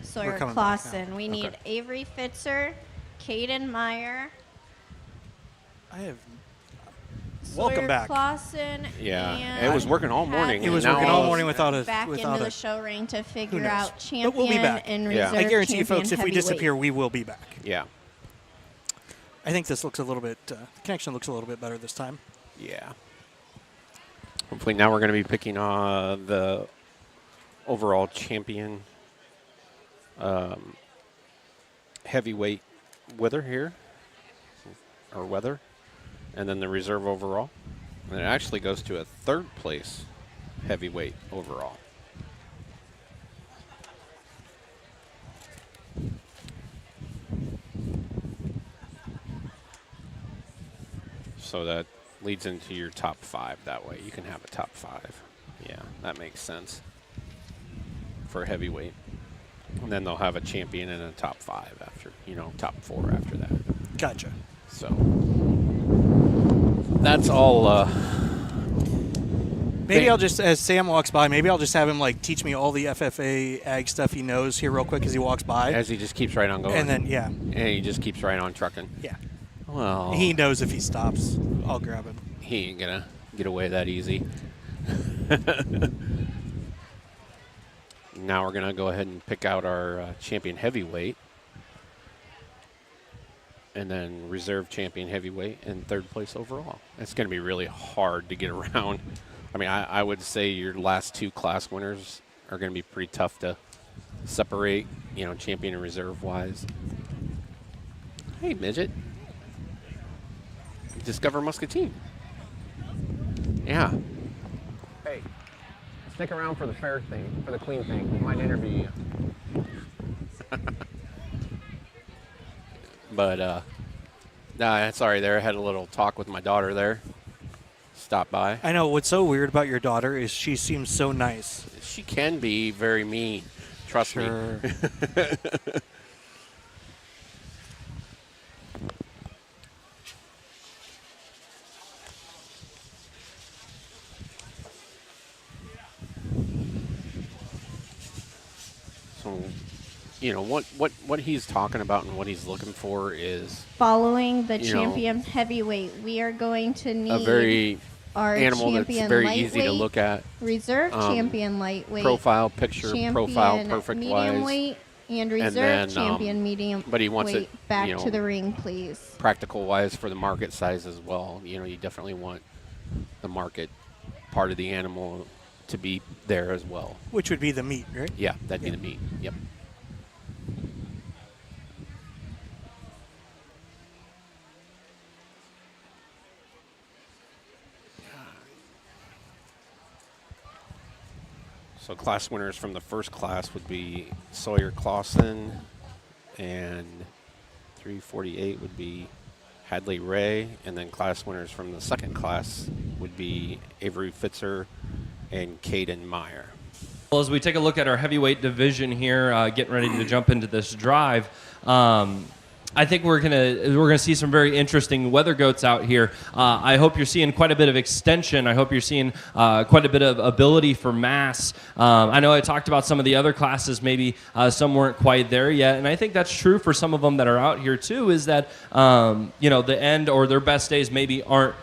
Sawyer Clausen. We need Avery Fitzer, Caden Meyer. Welcome back. Clausen. Yeah, it was working all morning. It was working all morning without a back into the show ring to figure out champion but we'll be back. and reserve. I guarantee you, folks, if we heavyweight. disappear, we will be back. Yeah. I think this looks a little bit. The connection looks a little bit better this time. Yeah. Hopefully now we're going to be picking the overall champion heavyweight weather here, or weather, and then the reserve overall. And it actually goes to a third place heavyweight overall. So that leads into your top 5 that way. You can have a top 5. Yeah, that makes sense for heavyweight. And then they'll have a champion and a top 5 after, top 4 after that. Gotcha. So that's all. Maybe I'll just, as Sam walks by, maybe I'll just have him teach me all the FFA ag stuff he knows here real quick as he walks by. As he just keeps right on going. And then, yeah. And he just keeps right on trucking. Yeah. Well, he knows if he stops, I'll grab him. He ain't gonna get away that easy. Now we're gonna go ahead and pick out our champion heavyweight, and then reserve champion heavyweight and third place overall. It's gonna be really hard to get around. I mean, I would say your last 2 class winners are gonna be pretty tough to separate, champion and reserve wise. Hey, midget. Discover Muscatine. Yeah. Hey, stick around for the fair thing, for the clean thing. We might interview you. But, nah, sorry there. I had a little talk with my daughter there. Stopped by. I know. What's so weird about your daughter is she seems so nice. She can be very mean. Trust me. What he's talking about and what he's looking for is following the champion heavyweight. We are going to need a very our animal that's very easy to look at. Reserve champion lightweight. Profile picture, profile perfect medium wise. weight and reserve then, champion medium. But he wants weight it back to the ring, please. Practical wise for the market size as well. You definitely want the market part of the animal to be there as well. Which would be the meat, right? Yeah, that'd be the meat. Yep. So class winners from the first class would be Sawyer Clausen, and 348 would be Hadley Ray, and then class winners from the second class would be Avery Fitzer and Caden Meyer. Well, as we take a look at our heavyweight division here, getting ready to jump into this drive, I think we're gonna see some very interesting weather goats out here. I hope you're seeing quite a bit of extension. I hope you're seeing quite a bit of ability for mass. I know I talked about some of the other classes. Maybe some weren't quite there yet, and I think that's true for some of them that are out here too. Is that the end or their best days maybe aren't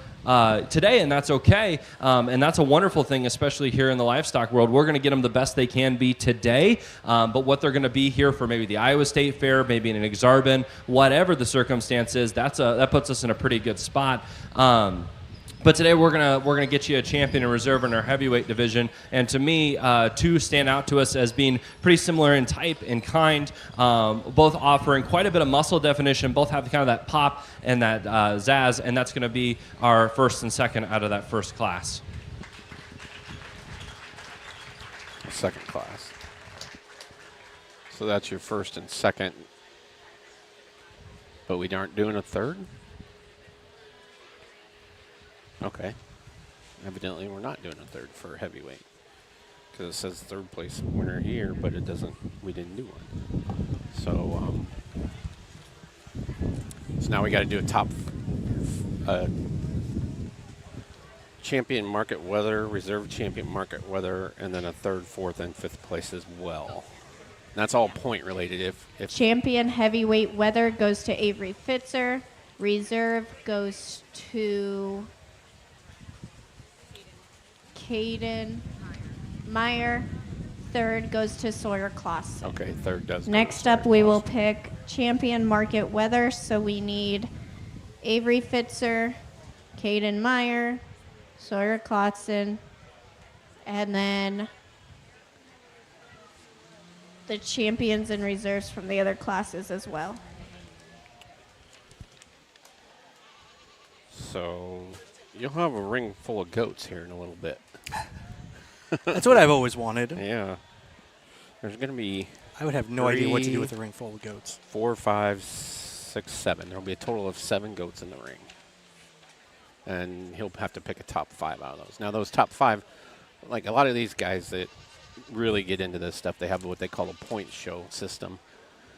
today, and that's okay. And that's a wonderful thing, especially here in the livestock world. We're going to get them the best they can be today, but what they're going to be here for maybe the Iowa State Fair, maybe in an Exarban, whatever the circumstance is, that puts us in a pretty good spot. But today we're gonna get you a champion and reserve in our heavyweight division, and to me, 2 stand out to us as being pretty similar in type and kind, both offering quite a bit of muscle definition. Both have kind of that pop and that zazz, and that's going to be our first and second out of that first class. Second class. So that's your first and second, but we aren't doing a third? Okay. Evidently, we're not doing a third for heavyweight because it says third place winner here, but it doesn't. We didn't do one. So now we got to do a top champion market weather, reserve champion market weather, and then a third, fourth, and fifth place as well. That's all point related. If Champion heavyweight weather goes to Avery Fitzer. Reserve goes to Caden Meyer. Third goes to Sawyer Clausen. okay, third does. go to Next up, Sawyer we will Clausen. pick champion market weather. So we need Avery Fitzer, Caden Meyer, Sawyer Clausen, and then the champions and reserves from the other classes as well. So you'll have a ring full of goats here in a little bit. That's what I've always wanted. Yeah. There's going to be I would have no idea what to do 3, with a ring full of goats. 4, 5, 6, 7. There'll be a total of 7 goats in the ring. And he'll have to pick a top 5 out of those. Now, those top 5, like a lot of these guys that really get into this stuff, they have what they call a point show system.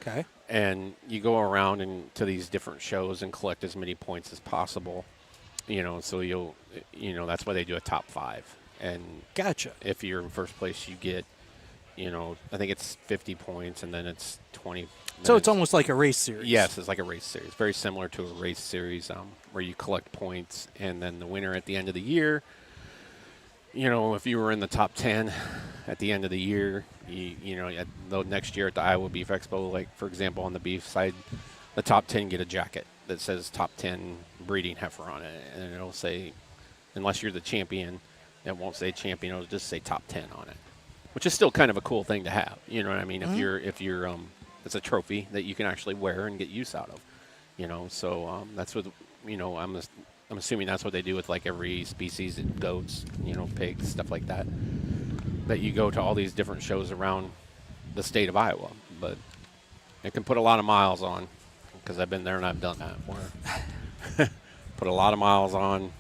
Okay. And you go around and to these different shows and collect as many points as possible. So that's why they do a top 5. And Gotcha. if you're in first place, you get, I think it's 50 points, and then it's 20. So it's almost like a race series. Yes, it's like a race series. Very similar to a race series where you collect points, and then the winner at the end of the year, if you were in the top 10 at the end of the year, the next year at the Iowa Beef Expo, like, for example, on the beef side, the top 10 get a jacket that says top 10 breeding heifer on it, and it'll say, unless you're the champion, it won't say champion, it'll just say top 10 on it, which is still kind of a cool thing to have. You know what I mean? Mm-hmm. If you're it's a trophy that you can actually wear and get use out of, so that's what, I'm assuming that's what they do with like every species of goats, pigs, stuff like that, that you go to all these different shows around the state of Iowa, but it can put a lot of miles on, because I've been there and I've done that where put a lot of miles on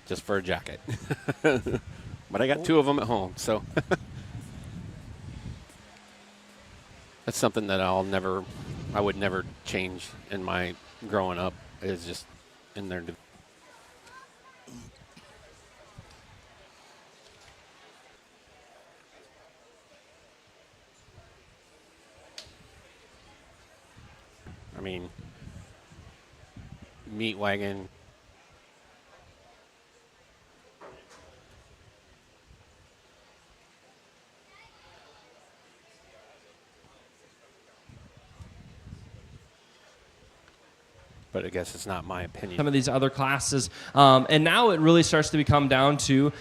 just for a jacket. But I got 2 of them at home, so that's something that I would never change in my growing up, is just in there. I mean, meat wagon. But I guess it's not my opinion. Some of these other classes. And now it really starts to become down to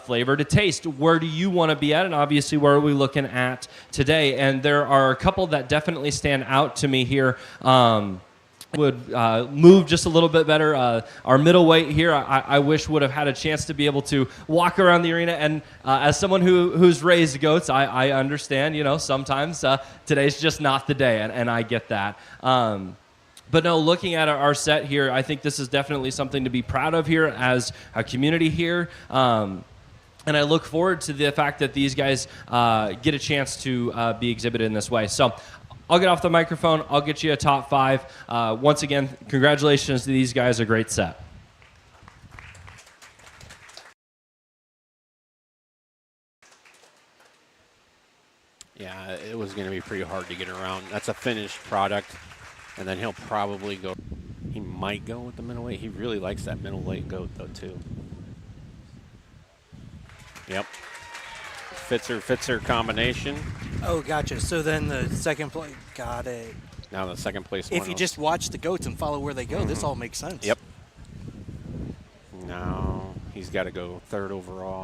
flavor to taste. Where do you want to be at? And obviously, where are we looking at today? And there are a couple that definitely stand out to me here. Would move just a little bit better. Our middleweight here, I wish would have had a chance to be able to walk around the arena. And as someone who's raised goats, I understand, sometimes today's just not the day, and I get that. But no, looking at our set here, I think this is definitely something to be proud of here as a community here. And I look forward to the fact that these guys get a chance to be exhibited in this way. So I'll get off the microphone. I'll get you a top 5. Once again, congratulations to these guys. A great set. Yeah, it was going to be pretty hard to get around. That's a finished product. And then he'll probably go, he might go with the middleweight. He really likes that middleweight goat, though, too. Yep. Fitzer combination. Oh, gotcha. So then the second place, got it. Now the second place If one you will- just watch the goats and follow where they go, this all makes sense. Yep. Now he's got to go 3rd overall.